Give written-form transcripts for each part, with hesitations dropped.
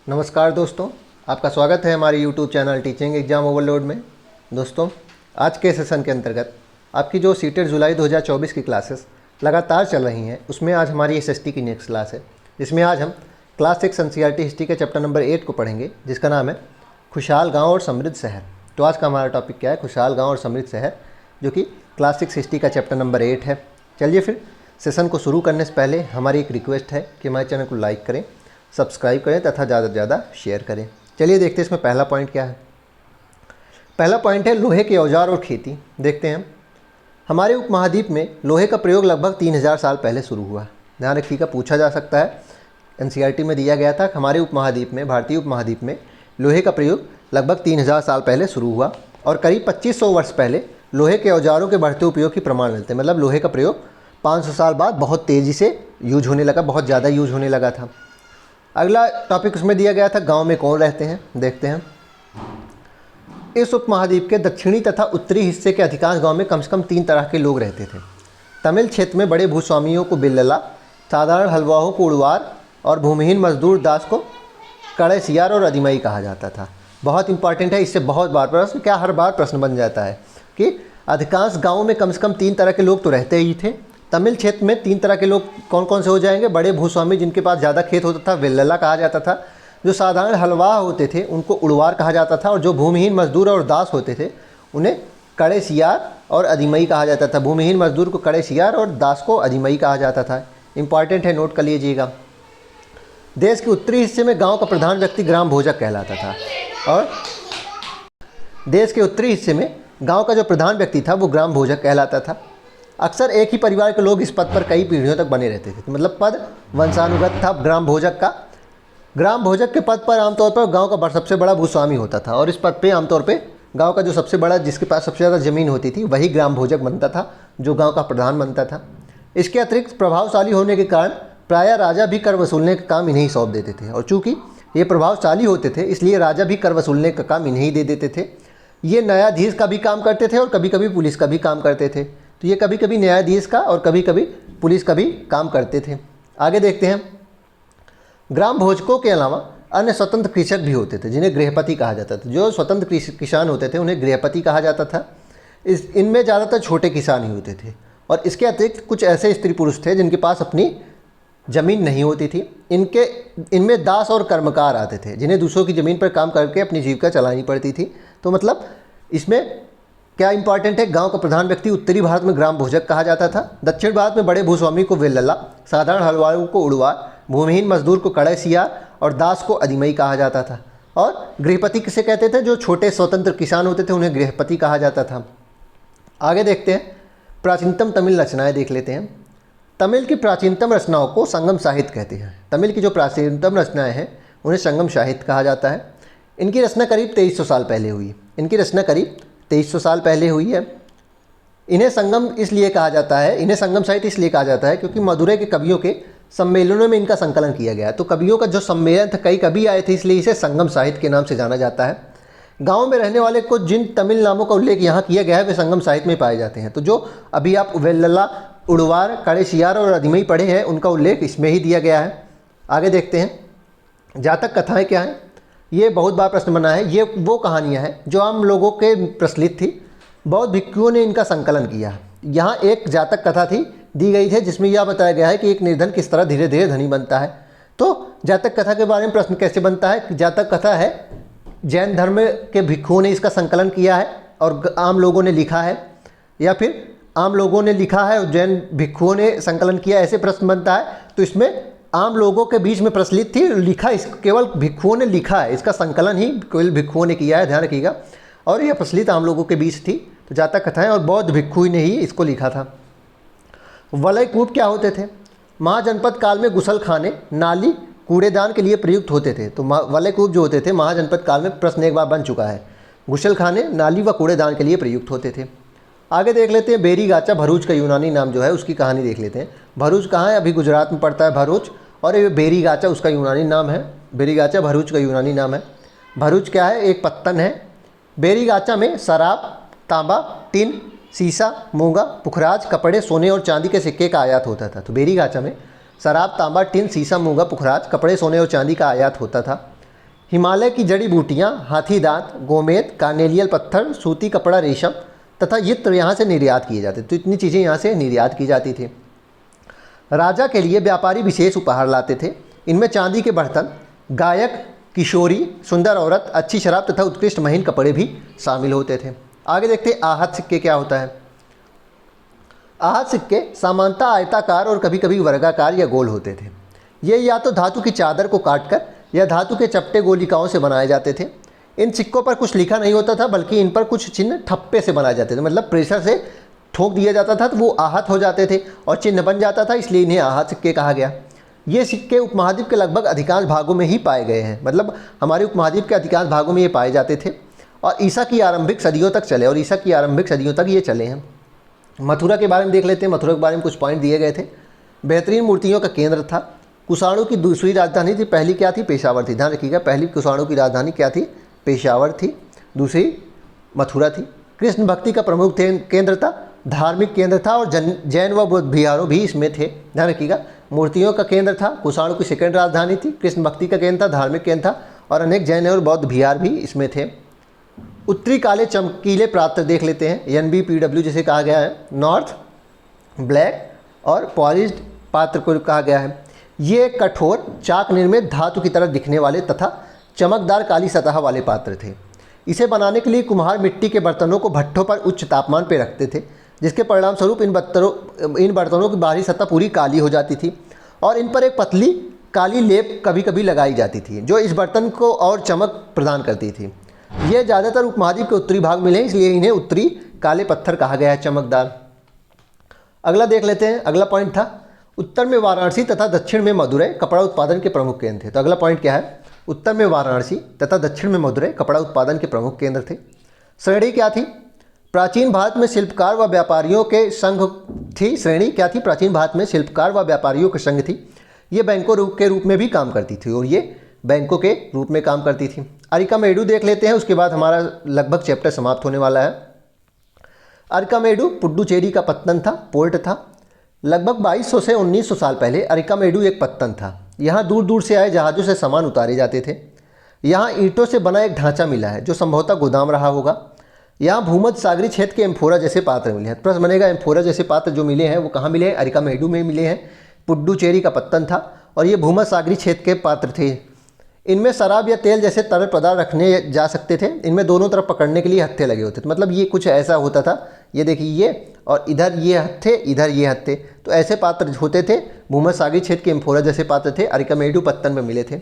नमस्कार दोस्तों, आपका स्वागत है हमारे YouTube channel teaching exam overload में। दोस्तों, आज के सेशन के अंतर्गत आपकी जो सीटेट जुलाई 2024 की क्लासेस लगातार चल रही हैं, उसमें आज हमारी SST की नेक्स्ट क्लास है, जिसमें आज हम क्लास 6 NCERT हिस्ट्री के चैप्टर नंबर 8 को पढ़ेंगे, जिसका नाम है खुशहाल गाँव और समृद्ध शहर। तो आज का हमारा टॉपिक क्या है? खुशहाल गाँव और समृद्ध शहर, जो कि क्लास 6 हिस्ट्री का चैप्टर नंबर 8 है। चलिए फिर सेशन को शुरू करने से पहले हमारी एक रिक्वेस्ट है कि हमारे चैनल को लाइक करें, सब्सक्राइब करें तथा ज़्यादा से ज़्यादा शेयर करें। चलिए देखते हैं इसमें पहला पॉइंट क्या है। पहला पॉइंट है लोहे के औजार और खेती। देखते हैं, हमारे उपमहाद्वीप में लोहे का प्रयोग लगभग 3000 साल पहले शुरू हुआ। ध्यान रखिएगा, पूछा जा सकता है। NCERT में दिया गया था कि हमारे उपमहाद्वीप में, भारतीय उपमहाद्वीप में लोहे का प्रयोग लगभग 3000 साल पहले शुरू हुआ और करीब 2500 वर्ष पहले लोहे के औजारों के बढ़ते उपयोग की प्रमाण मिलते हैं। मतलब लोहे का प्रयोग 500 साल बाद बहुत तेज़ी से यूज होने लगा, बहुत ज़्यादा यूज होने लगा था। अगला टॉपिक उसमें दिया गया था, गांव में कौन रहते हैं। देखते हैं, इस उपमहाद्वीप के दक्षिणी तथा उत्तरी हिस्से के अधिकांश गांव में कम से कम 3 तरह के लोग रहते थे। तमिल क्षेत्र में बड़े भूस्वामियों को बिल्लला, साधारण हलवाओं को उड़वार और भूमिहीन मजदूर दास को कड़ेसियार और अधिमई कहा जाता था। बहुत इंपॉर्टेंट है, इससे बहुत बार प्रश्न, क्या हर बार प्रश्न बन जाता है कि अधिकांश गाँव में कम से कम 3 तरह के लोग तो रहते ही थे। तमिल क्षेत्र में 3 तरह के लोग कौन कौन से हो जाएंगे? बड़े भूस्वामी जिनके पास ज़्यादा खेत होता था, विल्लला कहा जाता था। जो साधारण हलवा होते थे उनको उड़वार कहा जाता था। और जो भूमिहीन मजदूर और दास होते थे उन्हें कड़ेसियार और अधिमई कहा जाता था। भूमिहीन मजदूर को कड़ेसियार और दास को अधिमई कहा जाता था। इंपॉर्टेंट है, नोट कर लीजिएगा। देश के उत्तरी हिस्से में गाँव का प्रधान व्यक्ति ग्राम भोजक कहलाता था। और देश के उत्तरी हिस्से में गाँव का जो प्रधान व्यक्ति था वो ग्राम भोजक कहलाता था। अक्सर एक ही परिवार के लोग इस पद पर कई पीढ़ियों तक बने रहते थे। मतलब पद वंशानुगत था ग्राम भोजक का। ग्राम भोजक के पद पर आमतौर पर गांव का सबसे बड़ा भूस्वामी होता था और इस पद पे आमतौर पे गांव का जो सबसे बड़ा, जिसके पास सबसे ज़्यादा ज़मीन होती थी, वही ग्राम भोजक बनता था, जो गाँव का प्रधान बनता था। इसके अतिरिक्त प्रभावशाली होने के कारण प्रायः राजा भी कर वसूलने का काम इन्हें सौंप देते थे। और चूँकि ये प्रभावशाली होते थे इसलिए राजा भी कर वसूलने का काम इन्हें ही दे देते थे। ये न्यायाधीश का भी काम करते थे और कभी कभी पुलिस का भी काम करते थे। तो ये कभी कभी न्यायाधीश का और कभी कभी पुलिस का भी काम करते थे। आगे देखते हैं, ग्राम भोजकों के अलावा अन्य स्वतंत्र कृषक भी होते थे जिन्हें गृहपति कहा जाता था। जो स्वतंत्र किसान होते थे उन्हें गृहपति कहा जाता था। इनमें ज़्यादातर छोटे किसान ही होते थे। और इसके अतिरिक्त कुछ ऐसे स्त्री पुरुष थे जिनके पास अपनी ज़मीन नहीं होती थी। इनमें दास और कर्मकार आते थे जिन्हें दूसरों की ज़मीन पर काम करके अपनी जीविका चलानी पड़ती थी। तो मतलब इसमें क्या इंपॉर्टेंट है, गांव का प्रधान व्यक्ति उत्तरी भारत में ग्राम भोजक कहा जाता था। दक्षिण भारत में बड़े भूस्वामी को विल्लला, साधारण हलवाओं को उड़वार, भूमिहीन मजदूर को कड़ेसियार और दास को अधिमई कहा जाता था। और गृहपति किसे कहते थे? जो छोटे स्वतंत्र किसान होते थे उन्हें गृहपति कहा जाता था। आगे देखते हैं, प्राचीनतम तमिल रचनाएँ देख लेते हैं। तमिल की प्राचीनतम रचनाओं को संगम साहित्य कहते हैं। तमिल की जो प्राचीनतम रचनाएँ हैं उन्हें संगम साहित्य कहा जाता है। इनकी रचना करीब 2300 साल पहले हुई। इनकी रचना करीब 2300 साल पहले हुई है। इन्हें संगम इसलिए कहा जाता है, इन्हें संगम साहित्य इसलिए कहा जाता है क्योंकि मदुरै के कवियों के सम्मेलनों में इनका संकलन किया गया। तो कवियों का जो सम्मेलन था, कई कवि आए थे, इसलिए इसे संगम साहित्य के नाम से जाना जाता है। गाँव में रहने वाले को जिन तमिल नामों का उल्लेख यहाँ किया गया है वे संगम साहित्य में पाए जाते हैं। तो जो अभी आप वेल्लला, उड़वार, कड़ेसियार और अधिमई पढ़े हैं उनका उल्लेख इसमें ही दिया गया है। आगे देखते हैं, जातक कथाएँ क्या हैं। ये बहुत बार प्रश्न बना है। ये वो कहानियाँ हैं जो आम लोगों के प्रचलित थी। बौद्ध भिक्षुओं ने इनका संकलन किया। यहाँ एक जातक कथा थी दी गई है जिसमें यह बताया गया है कि एक निर्धन किस तरह धीरे धीरे धनी बनता है। तो जातक कथा के बारे में प्रश्न कैसे बनता है? जातक कथा है, जैन धर्म के भिक्षुओं ने इसका संकलन किया है और आम लोगों ने लिखा है, या फिर आम लोगों ने लिखा है और जैन भिक्षुओं ने संकलन किया, ऐसे प्रश्न बनता है। तो इसमें आम लोगों के बीच में प्रचलित थी, लिखा इस केवल भिक्षुओं ने लिखा है, इसका संकलन ही केवल भिक्षुओं ने किया है, ध्यान रखिएगा। और यह प्रचलित आम लोगों के बीच थी। तो जातक कथाएं और बौद्ध भिक्षु ने ही इसको लिखा था। वलयकूप क्या होते थे? महाजनपद काल में गुसलखाने, नाली, कूड़ेदान के लिए प्रयुक्त होते थे। तो वलयकूप जो होते थे महाजनपद काल में, प्रश्न एक बार बन चुका है, गुसलखाने, नाली व कूड़ेदान के लिए प्रयुक्त होते थे। आगे देख लेते हैं, बेरीगाचा, भरूच का यूनानी नाम जो है उसकी कहानी देख लेते हैं। भरूच कहाँ है? अभी गुजरात में पड़ता है भरूच, और ये बेरीगाचा उसका यूनानी नाम है। बेरीगाचा भरूच का यूनानी नाम है। भरूच क्या है? एक पत्तन है। बेरीगाचा में शराब, तांबा, टिन, शीशा, मूंगा, पुखराज, कपड़े, सोने और चांदी के सिक्के का आयात होता था। तो बेरीगाचा में शराब, तांबा, टिन, शीशा, मूंगा, पुखराज, कपड़े, सोने और चांदी का आयात होता था। हिमालय की जड़ी बूटियाँ, हाथी दांत, गोमेद, कार्नेलियल पत्थर, सूती कपड़ा, रेशम तथा इत्र यहाँ से निर्यात किए जाते। तो इतनी चीज़ें यहाँ से निर्यात की जाती थी। राजा के लिए व्यापारी विशेष उपहार लाते थे। इनमें चांदी के बर्तन, गायक, किशोरी, सुंदर औरत, अच्छी शराब तथा उत्कृष्ट महीन कपड़े भी शामिल होते थे। आगे देखते हैं आहत सिक्के क्या होता है। आहत सिक्के सामान्यतः आयताकार और कभी कभी वर्गाकार या गोल होते थे। ये या तो धातु की चादर को काटकर या धातु के चपटे गोलिकाओं से बनाए जाते थे। इन सिक्कों पर कुछ लिखा नहीं होता था, बल्कि इन पर कुछ चिन्ह ठप्पे से बनाए जाते थे, मतलब प्रेशर से ठोक दिया जाता था तो वो आहत हो जाते थे और चिन्ह बन जाता था, इसलिए इन्हें आहत सिक्के कहा गया। ये सिक्के उपमहाद्वीप के लगभग अधिकांश भागों में ही पाए गए हैं, मतलब हमारे उपमहाद्वीप के अधिकांश भागों में ये पाए जाते थे और ईसा की आरंभिक सदियों तक चले और ईसा की आरंभिक सदियों तक ये चले हैं। मथुरा के बारे में देख लेते हैं। मथुरा के बारे में कुछ पॉइंट दिए गए थे। बेहतरीन मूर्तियों का केंद्र था। कुषाणु की दूसरी राजधानी थी, पहली क्या थी? पेशावर थी। ध्यान रखिएगा, पहली कुषाणु की राजधानी क्या थी? पेशावर थी, दूसरी मथुरा थी। कृष्ण भक्ति का प्रमुख केंद्र था, धार्मिक केंद्र था और जैन व बौद्ध विहारों भी इसमें थे। ध्यान रखिएगा, मूर्तियों का केंद्र था, कुषाणु की सेकेंड राजधानी थी, कृष्ण भक्ति का केंद्र था, धार्मिक केंद्र था और अनेक जैन और बौद्ध विहार भी इसमें थे। उत्तरी काले चमकीले पात्र देख लेते हैं, NBPW जिसे कहा गया है, नॉर्थ ब्लैक और पॉलिश्ड पात्र को कहा गया है। ये कठोर चाक निर्मित धातु की तरह दिखने वाले तथा चमकदार काली सतह वाले पात्र थे। इसे बनाने के लिए कुम्हार मिट्टी के बर्तनों को भट्ठों पर उच्च तापमान पर रखते थे, जिसके परिणाम स्वरूप इन बर्तनों की बाहरी सतह पूरी काली हो जाती थी और इन पर एक पतली काली लेप कभी कभी लगाई जाती थी, जो इस बर्तन को और चमक प्रदान करती थी। ये ज़्यादातर उपमहाद्वीप के उत्तरी भाग में मिले, इसलिए इन्हें उत्तरी काले पत्थर कहा गया है, चमकदार। अगला देख लेते हैं। अगला पॉइंट था, उत्तर में वाराणसी तथा दक्षिण में मदुरै कपड़ा उत्पादन के प्रमुख केंद्र थे। तो अगला पॉइंट क्या है? उत्तर में वाराणसी तथा दक्षिण में मदुरै कपड़ा उत्पादन के प्रमुख केंद्र थे। श्रेणी क्या थी? प्राचीन भारत में शिल्पकार व व्यापारियों के संघ थी। श्रेणी क्या थी? प्राचीन भारत में शिल्पकार व व्यापारियों के संघ थी। ये बैंकों के रूप में भी काम करती थी और ये बैंकों के रूप में काम करती थी। अरिकामेडू देख लेते हैं, उसके बाद हमारा लगभग चैप्टर समाप्त होने वाला है। अरिकामेडू पुडुचेरी का पत्तन था, पोर्ट था। लगभग 2200 से 1900 साल पहले अरिकामेडू एक पत्तन था। यहाँ दूर दूर से आए जहाज़ों से सामान उतारे जाते थे। यहाँ ईंटों से बना एक ढांचा मिला है, जो संभवतः गोदाम रहा होगा। यहाँ भूमध्य सागरीय क्षेत्र के एम्फोरा जैसे पात्र मिले हैं। प्रश्न बनेगा, एम्फोरा जैसे पात्र जो मिले हैं वो कहाँ मिले हैं? अरिकामेडू में मिले हैं। पुडुचेरी का पत्तन था और ये भूमध्य सागरीय क्षेत्र के पात्र थे। इनमें शराब या तेल जैसे तरल पदार्थ रखने जा सकते थे। इनमें दोनों तरफ पकड़ने के लिए हत्थे लगे होते थे, मतलब ये कुछ ऐसा होता था, ये देखिए ये, और इधर ये हत्थे, इधर ये हत्थे, तो ऐसे पात्र होते थे। भूमध्य सागरीय क्षेत्र के एम्फोरा जैसे पात्र थे, अरिकामेडू पत्तन में मिले थे।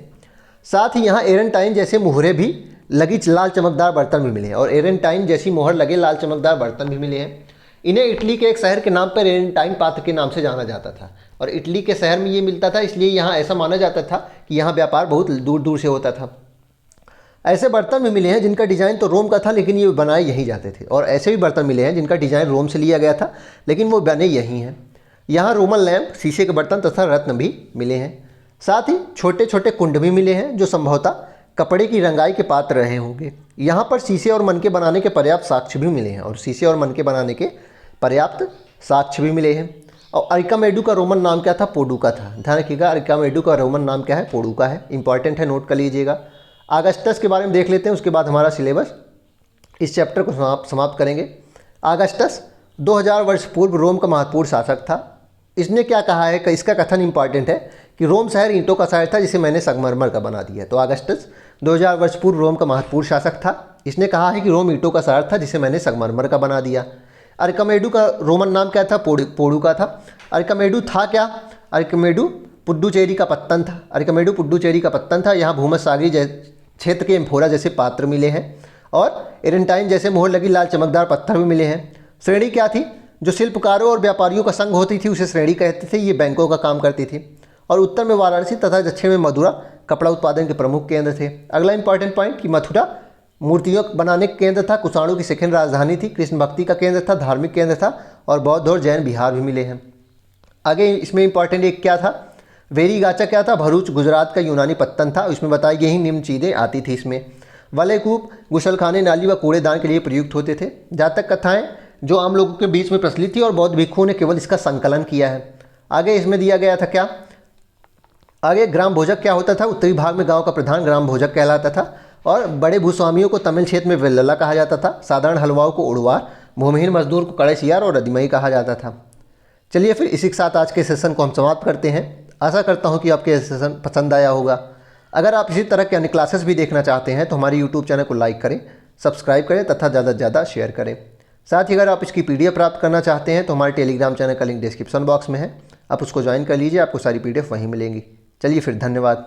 साथ ही यहाँ एरेंटाइन जैसे मुहरे भी लगी लाल चमकदार बर्तन भी मिले हैं और एरेंटाइन जैसी मोहर लगे लाल चमकदार बर्तन भी मिले हैं। इन्हें इटली के एक शहर के नाम पर एरेंटाइन पात्र के नाम से जाना जाता था और इटली के शहर में ये मिलता था, इसलिए यहाँ ऐसा माना जाता था कि यहाँ व्यापार बहुत दूर दूर से होता था। ऐसे बर्तन भी मिले हैं जिनका डिज़ाइन तो रोम का था, लेकिन ये बनाए यहीं जाते थे, और ऐसे भी बर्तन मिले हैं जिनका डिज़ाइन रोम से लिया गया था, लेकिन वो बने यहीं हैं। यहाँ रोमन लैंप, शीशे के बर्तन तथा रत्न भी मिले हैं। साथ ही छोटे छोटे कुंड भी मिले हैं, जो संभवतः कपड़े की रंगाई के पात्र रहे होंगे। यहाँ पर शीशे और मनके बनाने के पर्याप्त साक्ष्य भी मिले हैं, और शीशे और मनके बनाने के पर्याप्त साक्ष्य भी मिले हैं। और अरिकामेडू का रोमन नाम क्या था? पोडुका था। ध्यान रखिएगा, अरिकामेडू का रोमन नाम क्या है? पोडुका है। इंपॉर्टेंट है, नोट कर लीजिएगा। आगस्टस के बारे में देख लेते हैं, उसके बाद हमारा सिलेबस इस चैप्टर को समाप्त करेंगे। आगस्टस 2000 वर्ष पूर्व रोम का महत्वपूर्ण शासक था। इसने क्या कहा है? इसका कथन इंपॉर्टेंट है कि रोम शहर ईंटों का शहर था, जिसे मैंने संगमरमर का बना दिया। तो आगस्टस 2000 वर्ष पूर्व रोम का महत्वपूर्ण शासक था। इसने कहा है कि रोम ईंटों का शहर था, जिसे मैंने संगमरमर का बना दिया। अरिकामेडू का रोमन नाम क्या था? पोडुका था। अरिकामेडू था क्या? अरिकामेडू पुडुचेरी का पत्तन था। अरिकामेडू पुडुचेरी का पत्तन था। यहाँ भूमध्य सागरीय क्षेत्र के एम्फोरा जैसे पात्र मिले हैं और एरेंटाइन जैसे मोहर लगी लाल चमकदार पत्थर भी मिले हैं। श्रेणी क्या थी? जो शिल्पकारों और व्यापारियों का संघ होती थी उसे श्रेणी कहते थे। ये बैंकों का काम करती थी। और उत्तर में वाराणसी तथा दक्षिण में मथुरा कपड़ा उत्पादन के प्रमुख केंद्र थे। अगला इंपॉर्टेंट पॉइंट कि मथुरा मूर्तियों बनाने के केंद्र था, कुषाणु की सेकंड राजधानी थी, कृष्ण भक्ति का केंद्र था, धार्मिक केंद्र था और बौद्ध और जैन विहार भी मिले हैं। आगे इसमें इंपॉर्टेंट एक क्या था? वेरीगाचा क्या था? भरूच गुजरात का यूनानी पत्तन था। इसमें बताई गई निम्न चीज़ें आती थी इसमें। वलयकूप गुसलखाने, नाली व कूड़ेदान के लिए प्रयुक्त होते थे। जातक कथाएं जो आम लोगों के बीच में प्रचलित थी और बौद्ध भिक्षुओं ने केवल इसका संकलन किया है। आगे इसमें दिया गया था क्या? आगे ग्राम भोजक क्या होता था? उत्तरी भाग में गांव का प्रधान ग्राम भोजक कहलाता था और बड़े भूस्वामियों को तमिल क्षेत्र में वेल्लला कहा जाता था। साधारण हलवाओं को उड़वार, भूमिहीन मजदूर को कड़ेसियार और अदिमई कहा जाता था। चलिए फिर इसी के साथ आज के सेशन को हम समाप्त करते हैं। आशा करता हूँ कि आपके ये सेशन पसंद आया होगा। अगर आप इसी तरह के अन्य क्लासेस भी देखना चाहते हैं तो हमारे यूट्यूब चैनल को लाइक करें, सब्सक्राइब करें तथा ज़्यादा से ज़्यादा शेयर करें। साथ ही अगर आप इसकी PDF प्राप्त करना चाहते हैं तो हमारे टेलीग्राम चैनल का लिंक डिस्क्रिप्शन बॉक्स में है, आप उसको ज्वाइन कर लीजिए, आपको सारी PDF वहीं मिलेंगी। चलिए फिर, धन्यवाद।